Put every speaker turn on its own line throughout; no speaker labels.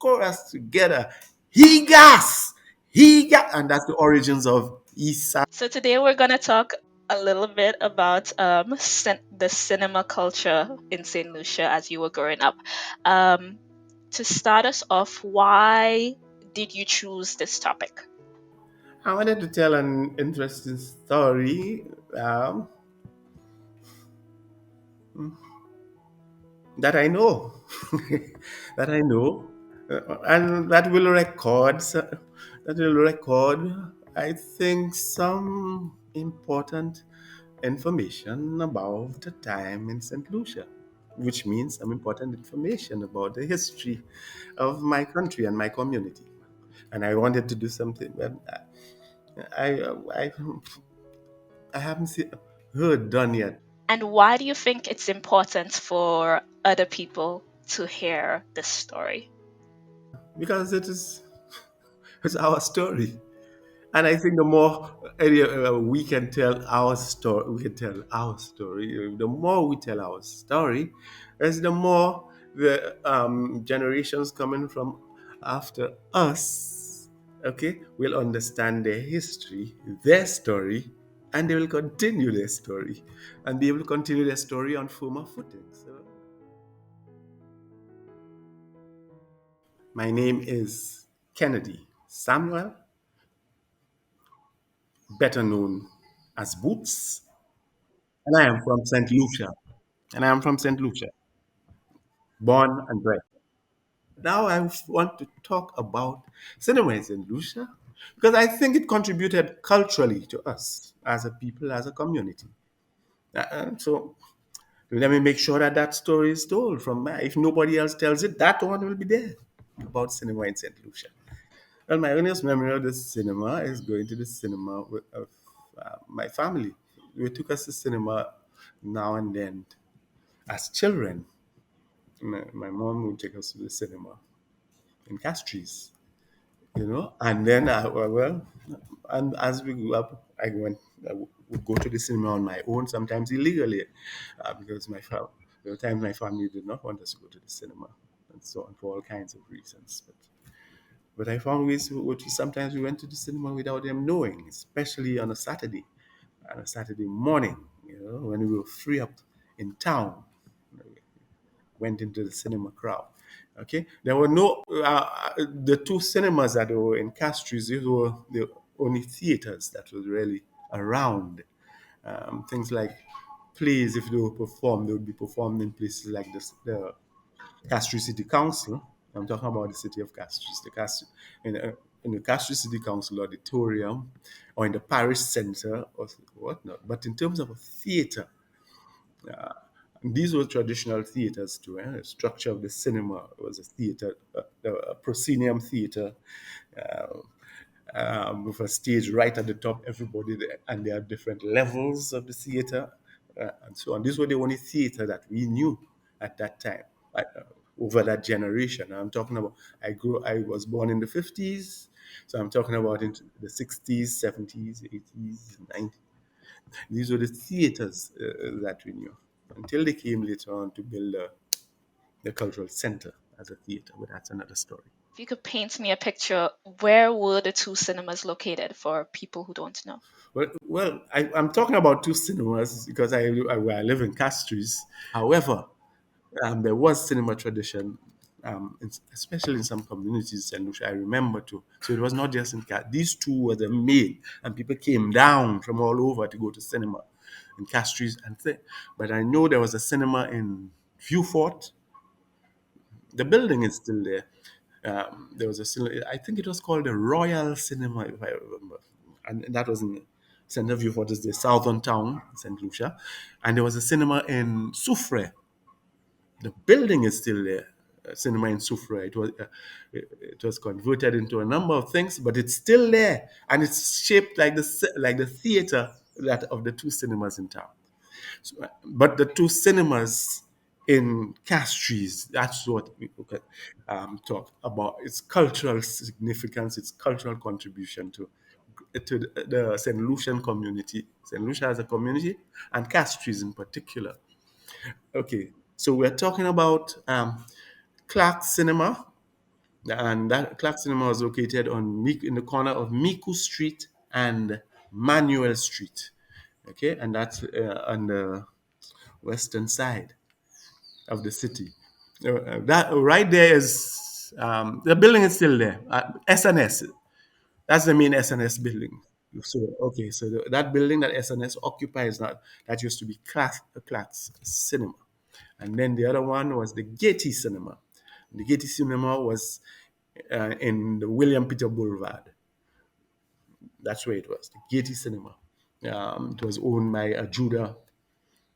chorus together. He gas, he gas, and that's the origins of East Side.
So today we're gonna talk a little bit about the cinema culture in Saint Lucia as you were growing up. Um, to start us off, why did you choose this topic?
I wanted to tell an interesting story that I know, that I know, and that will record. That will record. I think some important information about the time in Saint Lucia, which means some important information about the history of my country and my community. And I wanted to do something, but I I haven't heard done yet
And why do you think it's important for other people to hear this story?
because it's our story. And I think the more we can tell our story, we can tell our story. The more we tell our story, as the more the generations coming from after us, okay, will understand their history, their story, and they will continue their story and be able to continue their story on firmer footing. So, my name is Kennedy Samuel, better known as Boots. And I am from St. Lucia. And I am from St. Lucia, born and bred. Now I want to talk about cinema in St. Lucia because I think it contributed culturally to us as a people, as a community. So let me make sure that that story is told from my, if nobody else tells it, that one will be there about cinema in St. Lucia. Well, my earliest memory of the cinema is going to the cinema with my family. We took us to cinema now and then as children. My mom would take us to the cinema in Castries, and then and as we grew up, I would go to the cinema on my own, sometimes illegally, because there were times my family did not want us to go to the cinema, and so on for all kinds of reasons. But I found ways which sometimes we went to the cinema without them knowing, especially on a Saturday morning, when we were free up in town. Went into the cinema crowd. Okay, there were no the two cinemas that were in Castries. These were the only theaters that was really around. Things like plays, if they were performed, they would be performed in places like the Castries City Council. I'm talking about the city of Castries, in the Castries City Council auditorium, or in the parish center, or whatnot. But in terms of a theater, these were traditional theaters too. The structure of the cinema was a theater, a proscenium theater, with a stage right at the top. Everybody there, and there are different levels of the theater, and so on. These were the only theater that we knew at that time, over that generation. I'm talking about. I was born in the 50s, so I'm talking about in the 60s, 70s, 80s, 90s. These were the theaters that we knew until they came later on to build the cultural center as a theater, but that's another story.
If you could paint me a picture, where were the two cinemas located for people who don't know?
I'm talking about two cinemas because where I live in Castries. However, there was cinema tradition, especially in some communities in which I remember too. So it was not just in these two were the main, and people came down from all over to go to cinema in Castries and thing. But I know there was a cinema in Viewfort. The building is still there. There was a cinema, I think it was called the Royal Cinema, if I remember, and that was in Center Viewfort, is the southern town, St. Lucia, and there was a cinema in Soufre. The building is still there. Cinema in Soufre. It was converted into a number of things, but it's still there, and it's shaped like the theater that of the two cinemas in town. So, but the two cinemas in Castries, that's what we could talk about. Its cultural significance, its cultural contribution to the St. Lucian community, St. Lucia as a community, and Castries in particular. Okay, so we're talking about Clark Cinema, And that Clark Cinema was located in the corner of Miku Street and Manuel Street. Okay, and that's on the western side of the city. That right there is the building is still there. SNS. That's the main SNS building. So okay, so that building that SNS occupies now, that used to be Clark's Cinema, and then the other one was the Getty Cinema. The Getty Cinema was in the William Peter Boulevard. That's where it was, the Getty Cinema. It was owned by Judah.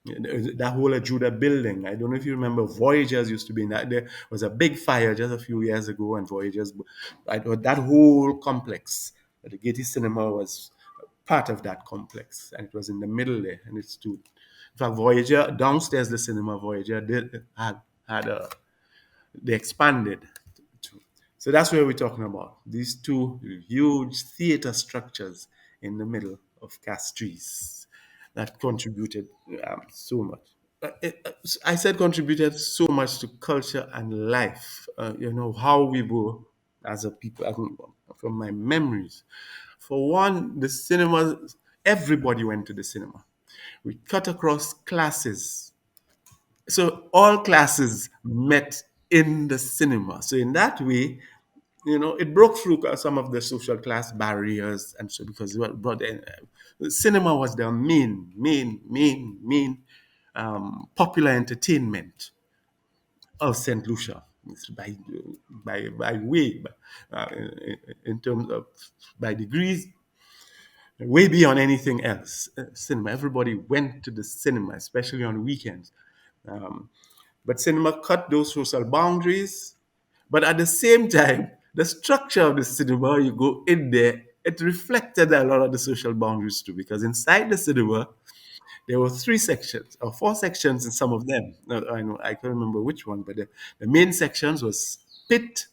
That whole Judah building. I don't know if you remember, Voyagers used to be in that. There was a big fire just a few years ago, and Voyagers, that whole complex, the Getty Cinema was part of that complex, and it was in the middle there, and it stood. In fact, Voyager downstairs, the cinema Voyager had a they expanded. So that's where we're talking about. These two huge theater structures in the middle of Castries that contributed so much. I said contributed so much to culture and life. How we were as a people, from my memories. For one, the cinema, everybody went to the cinema. We cut across classes. So all classes met in the cinema. So in that way, it broke through some of the social class barriers, and so because what brought in, cinema was the main popular entertainment of Saint Lucia. It's by way, in terms of by degrees, way beyond anything else. Cinema. Everybody went to the cinema, especially on weekends. Um, but cinema cut those social boundaries. But at the same time, the structure of the cinema, you go in there, it reflected a lot of the social boundaries too, because inside the cinema, there were three sections or four sections in some of them. No, I can't remember which one, but the main sections was pit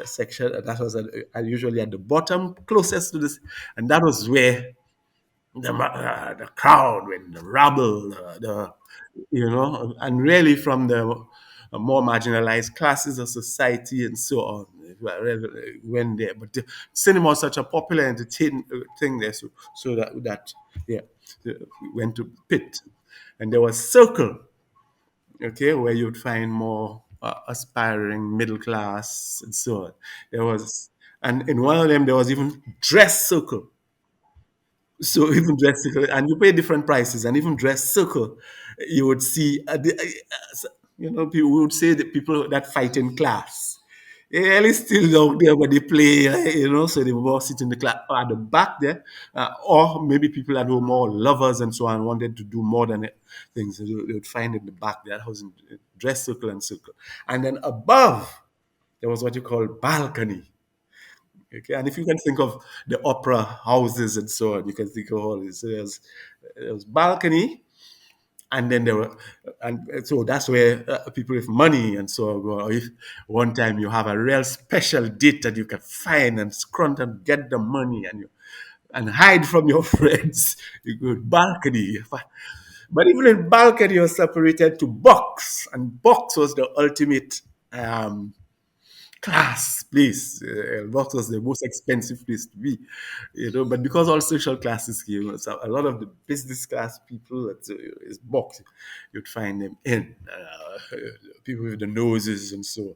section. That was usually at the bottom, closest to this, and that was where the crowd, when the rabble, and really from the more marginalized classes of society and so on, went there. But the cinema was such a popular entertainment thing there, so that yeah, we went to pit, and there was circle, okay, where you'd find more aspiring middle class and so on. There was, and in one of them there was even dress circle. So even dress circle, and you pay different prices, and even dress circle, you would see, people would say that people that fight in class, yeah, they still out there, but they play, so they will all sit in the class at the back there, or maybe people that were more lovers and so on wanted to do more than things, so they would find in the back there. That was in dress circle and circle, and then above there was what you call balcony. Okay, and if you can think of the opera houses and so on, you can think of all this. So there was balcony, and then there were, and so that's where people with money and so on go. Or if one time you have a real special date that you can find and scrunt and get the money, and hide from your friends, you go to balcony. But even in balcony, you're separated to box, and box was the ultimate. Class place. Box was the most expensive place to be, But because all social classes came, so a lot of the business class people that is box, you'd find them in people with the noses and so.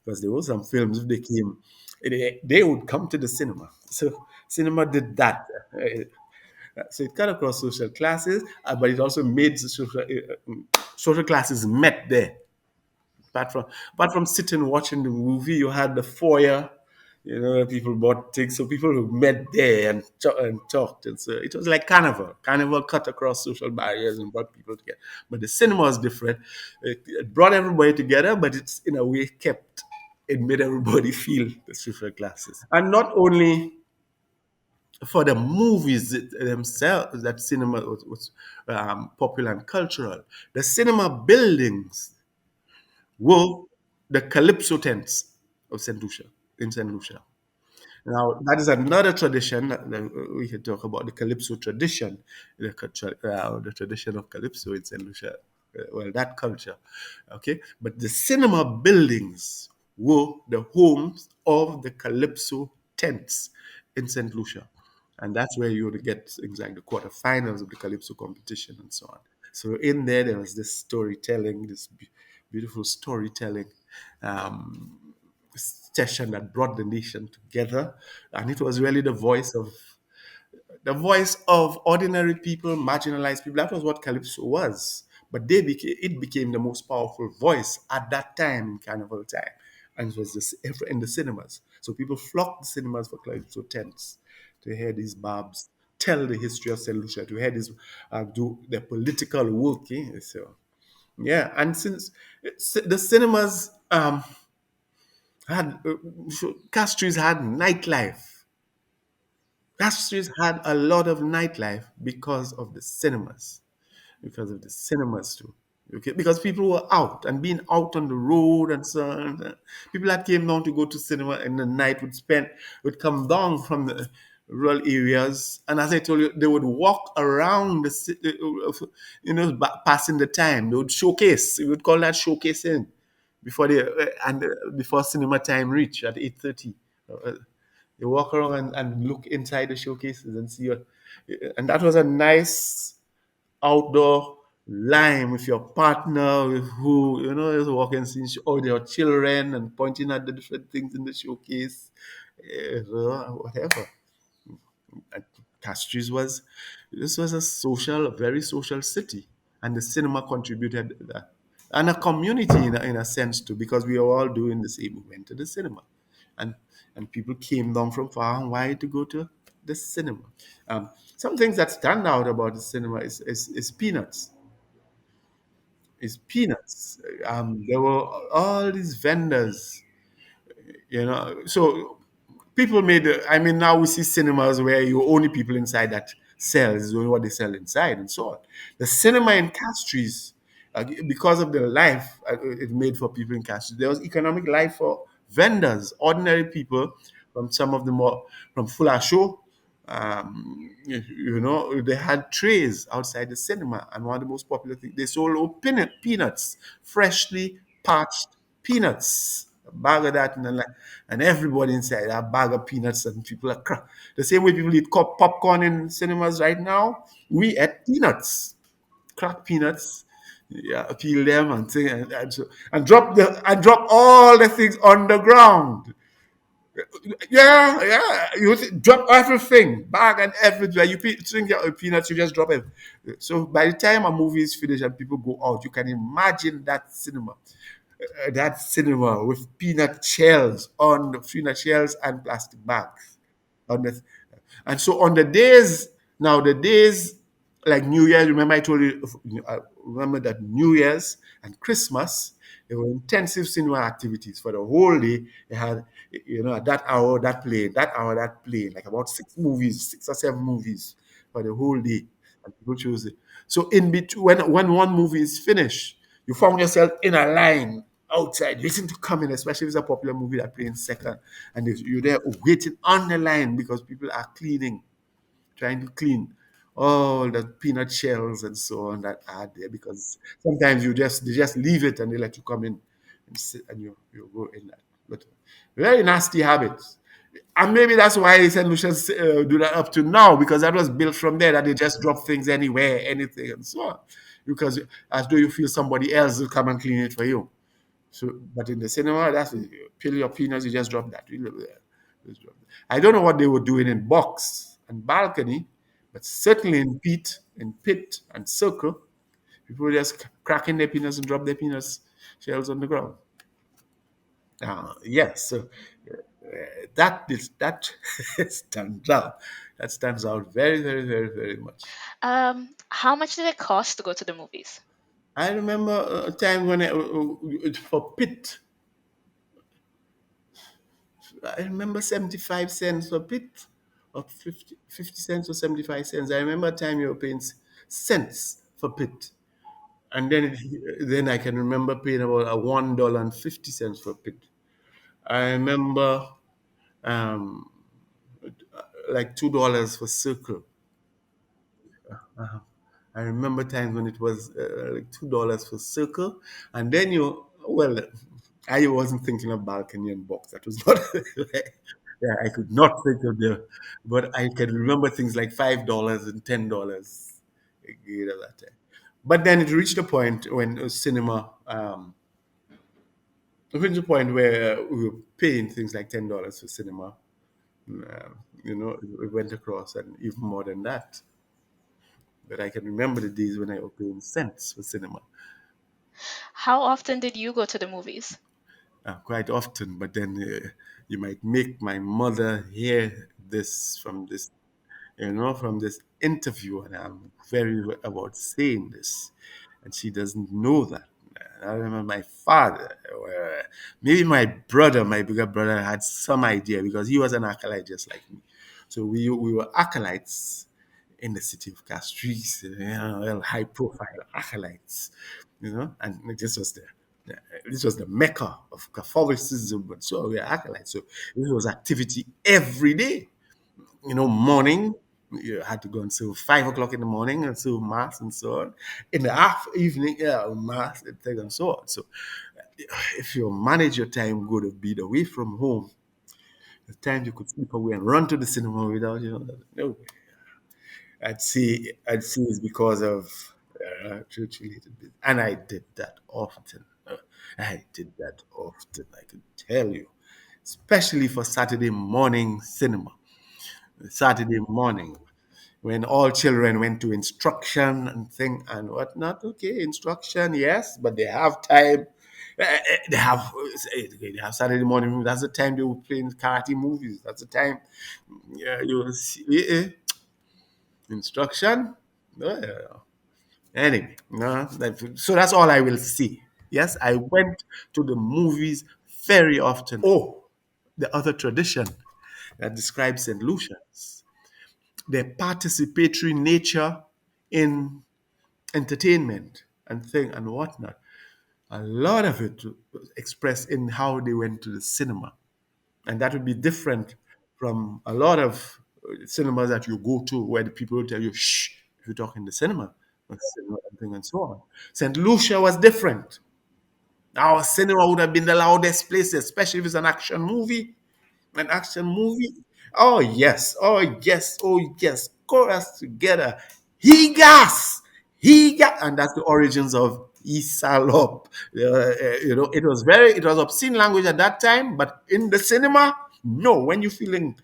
Because there were some films if they came, they would come to the cinema. So cinema did that. So it cut across social classes, but it also made social classes met there. Apart from sitting watching the movie, you had the foyer. People bought things, so people who met there and talked, and so it was like carnival. Carnival cut across social barriers and brought people together. But the cinema was different. It brought everybody together, but it's in a way kept. It made everybody feel the social classes, and not only for the movies themselves that cinema was popular and cultural. The cinema buildings were the Calypso tents of St. Lucia, in St. Lucia. Now, that is another tradition that we can talk about, the Calypso tradition, the tradition of Calypso in St. Lucia. Well, that culture. Okay. But the cinema buildings were the homes of the Calypso tents in St. Lucia. And that's where you would get things like the quarterfinals of the Calypso competition and so on. So in there, there was this storytelling, this beautiful storytelling um, session that brought the nation together. And it was really the voice of ordinary people, marginalized people. That was what Calypso was. But it became the most powerful voice at that time in Carnival time. And it was in the cinemas. So people flocked to cinemas for Calypso tents to hear these barbs tell the history of St. Lucia, to hear this, do the political work. So, yeah. And since the cinemas had, Castries had nightlife. Castries had a lot of nightlife because of the cinemas too. Okay, because people were out and being out on the road and so on. People that came down to go to cinema in the night would come down from the rural areas, and as I told you, they would walk around the city, passing the time. They would showcase. We would call that showcasing before cinema time reach at 8:30. They walk around and look inside the showcases and see what, and that was a nice outdoor line with your partner who is walking since or your children and pointing at the different things in the showcase, whatever. And Castries was this was a very social city, and the cinema contributed to that, and a community in a sense too, because we were all doing the same. We went to the cinema, and and people came down from far and wide to go to the cinema. Some things that stand out about the cinema is peanuts. Is peanuts. There were all these vendors, so people made I mean, now we see cinemas where you only people inside that sells is only what they sell inside and so on. The cinema in Castries, because of the life it made for people in Castries, there was economic life for vendors, ordinary people from some of the more from Fulasho. They had trays outside the cinema, and one of the most popular things they sold were peanuts, freshly parched peanuts, a bag of that, and everybody inside that bag of peanuts, and people are the same way people eat popcorn in cinemas right now. We ate peanuts, cracked peanuts, yeah, peel them and thing, and drop all the things on the ground. Yeah, yeah. Drop everything, bag and everywhere. Drink your peanuts, you just drop it. So by the time a movie is finished and people go out, you can imagine that cinema with peanut shells and plastic bags on the, and so on the days like New Year. Remember I told you, remember that New Year's and Christmas, there were intensive cinema activities for the whole day. They had, at that hour that plane, like about six or seven movies for the whole day, and people chose it. So in between, when one movie is finished, you found yourself in a line outside waiting to come in, especially if it's a popular movie that plays in second, and you're there waiting on the line because people are trying to clean all the peanut shells and so on that are there, because sometimes they just leave it and they let you come in and sit, and you go in that. But very nasty habits. And maybe that's why St. Lucians do that up to now, because that was built from there, that they just drop things anywhere, anything, and so on. Because as though you feel somebody else will come and clean it for you. So, but in the cinema, that's it. You peel your peanuts, you just drop that. Just drop that. I don't know what they were doing in box and balcony, but certainly in pit and circle, people were just cracking their peanuts and drop their peanuts shells on the ground. Yes, so that stands out. That stands out very, very, very, very much.
How much did it cost to go to the movies?
I remember a time when for pit, I remember 75 cents for pit, or 50 cents or 75 cents. I remember a time you were paying cents for pit. And then I can remember paying about a $1.50 for pit. I remember um, like $2 for circle. I remember times when it was like $2 for circle, and then I wasn't thinking of balcony and box. That was not. Yeah, I could not think of the. But I can remember things like $5 and $10 at that time. But then it reached a point when cinema. It reached a point where we were paying things like $10 for cinema. Uh, it went across and even more than that. But I can remember the days when I was paying cents for cinema.
How often did you go to the movies?
Quite often, but then you might make my mother hear this from this interview, and I'm very about saying this, and she doesn't know that. I remember my father, or maybe my brother, my bigger brother, had some idea because he was an acolyte just like me. So we were acolytes in the city of Castries, well, high profile acolytes, and this was the mecca of Catholicism, but so we are acolytes. So this was activity every day, morning. You had to go until 5 o'clock in the morning and so mass and so on. In the evening, yeah, mass and thing and so on. So if you manage your time good of being away from home, the time you could slip away and run to the cinema without no. I'd see it's because of church related business. And I did that often. I did that often, I can tell you. Especially for Saturday morning cinema. Saturday morning, when all children went to instruction and thing and whatnot. Okay, instruction, yes, but they have time. They have Saturday morning. That's the time they were playing karate movies. That's the time. Yeah, you will see instruction. Oh, yeah. Anyway, no, so that's all I will see. Yes, I went to the movies very often. Oh, the other tradition that describes St. Lucians, their participatory nature in entertainment and thing and whatnot. A lot of it was expressed in how they went to the cinema, and that would be different from a lot of cinemas that you go to where the people will tell you shh if you talk in the cinema, and thing and so on. St. Lucia was different. Our cinema would have been the loudest place, especially if it's an action movie. An action movie. Oh yes, oh yes, oh yes. Chorus together. He gas, and that's the origins of Isalop. It was obscene language at that time, but in the cinema, no. When you're feeling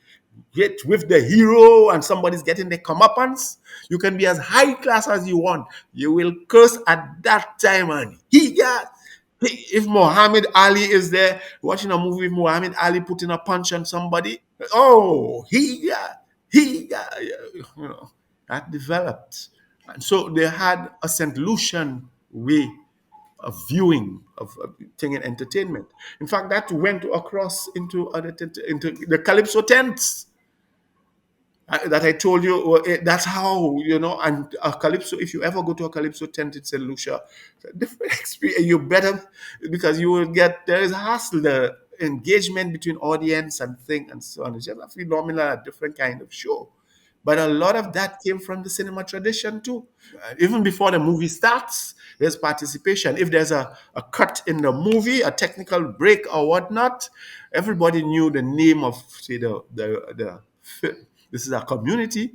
get with the hero and somebody's getting the comeuppance, you can be as high class as you want. You will curse at that time, and he got. If Muhammad Ali is there watching a movie with Muhammad Ali putting a punch on somebody, oh, that developed. And so they had a St. Lucian way of viewing of thing in entertainment. In fact, that went across into into the Calypso tents that I told you. That's how And a calypso. If you ever go to a calypso tent in Saint Lucia, it's a different experience. You better because you will get there is hassle, the engagement between audience and thing and so on. It's just a phenomenal, a different kind of show. But a lot of that came from the cinema tradition too. Even before the movie starts, there's participation. If there's a cut in the movie, a technical break or whatnot, everybody knew the name of, say, this is a community,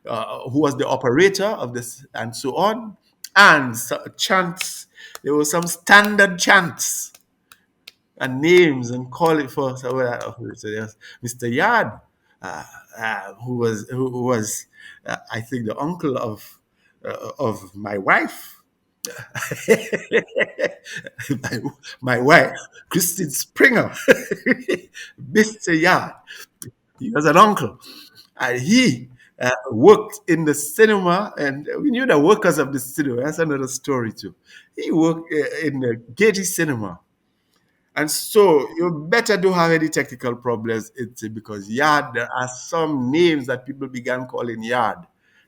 who was the operator of this, and so on. And chants, there were some standard chants and names and call it for so there's Mr. Yard, who was I think the uncle of my wife, my, my wife, Christine Springer, Mr. Yard. He was an uncle, and he worked in the cinema, and we knew the workers of the cinema. That's another story too. He worked in the Gaiety Cinema. And so you better don't have any technical problems. It's because Yard, there are some names that people began calling Yard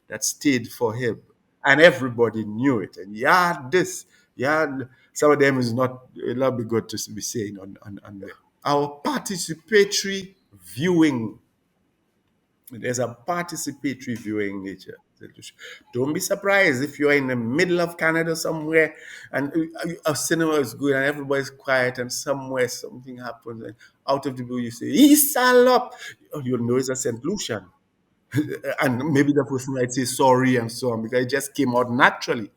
that stayed for him. And everybody knew it. And Yard this, Yard, some of them is not, it'll not be good to be saying on there. Our participatory viewing, there's a participatory viewing nature. Don't be surprised if you're in the middle of Canada somewhere and a cinema is good and everybody's quiet and somewhere something happens and out of the blue you say, Isalop! You'll know it's a St. Lucian. And maybe the person might say sorry and so on because it just came out naturally.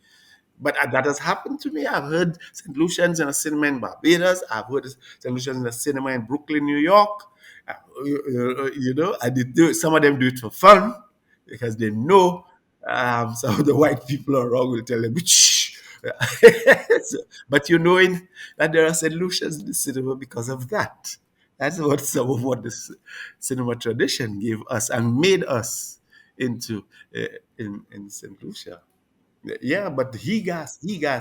But that has happened to me. I've heard St. Lucian's in a cinema in Barbados. I've heard St. Lucian's in a cinema in Brooklyn, New York. And they do, some of them do it for fun because they know some of the white people around will tell them, shh. But you knowing that there are St. Lucians in the cinema because of that. That's what some of what this cinema tradition gave us and made us into in St. Lucia. Yeah, but he gas,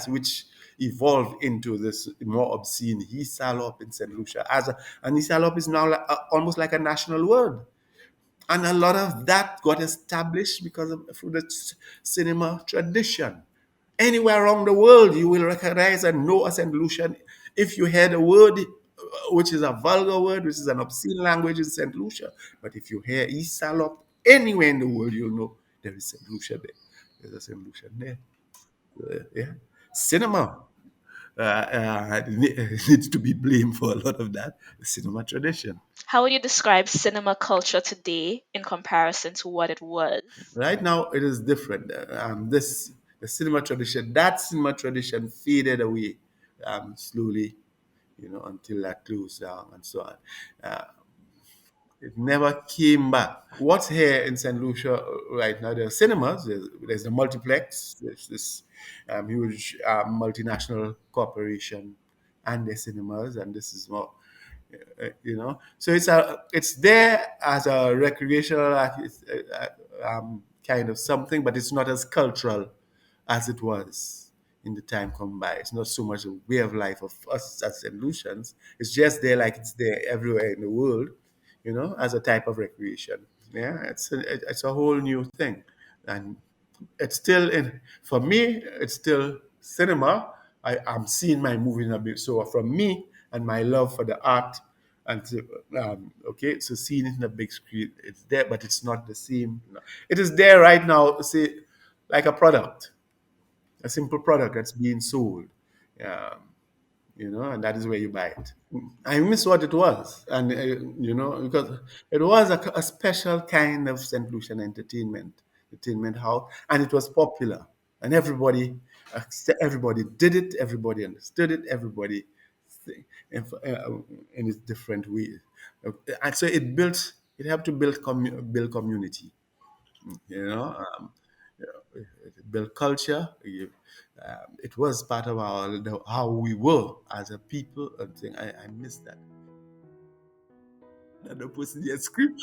which evolved into this more obscene he salop in St. Lucia and he salop is now almost like a national word. And a lot of that got established because of through the cinema tradition. Anywhere around the world, you will recognize and know a St. Lucian if you hear the word, which is a vulgar word, which is an obscene language in St. Lucia. But if you hear Esalop anywhere in the world, you'll know there is St. Lucia there. There's a St. Lucian there. Yeah. Cinema needs to be blamed for a lot of that. The cinema tradition.
How would you describe cinema culture today in comparison to what it was?
Right now, it is different. The cinema tradition, that cinema tradition faded away slowly, until that closed down and so on. Uh, it never came back. What's here in St. Lucia right now? There are cinemas. There's the multiplex. There's this huge multinational corporation, and their cinemas, and this is more. So it's there as a recreational kind of something, but it's not as cultural as it was in the time come by. It's not so much a way of life of us as St. Lucians. It's just there like it's there everywhere in the world, as a type of recreation. Yeah, it's a whole new thing, and it's still in for me. It's still cinema. I'm seeing my movie in a bit. So from me and my love for the art, and okay, so seeing it in the big screen, it's there, but it's not the same. It is there right now. Say like a product, a simple product that's being sold. Um, and that is where you buy it. I miss what it was, and because it was a special kind of St. Lucian entertainment house, and it was popular, and everybody did it, everybody understood it, everybody in its different ways, and so it helped to build community, you know. Um, build culture. It was part of how we were as a people. And I miss that. And the person just scream.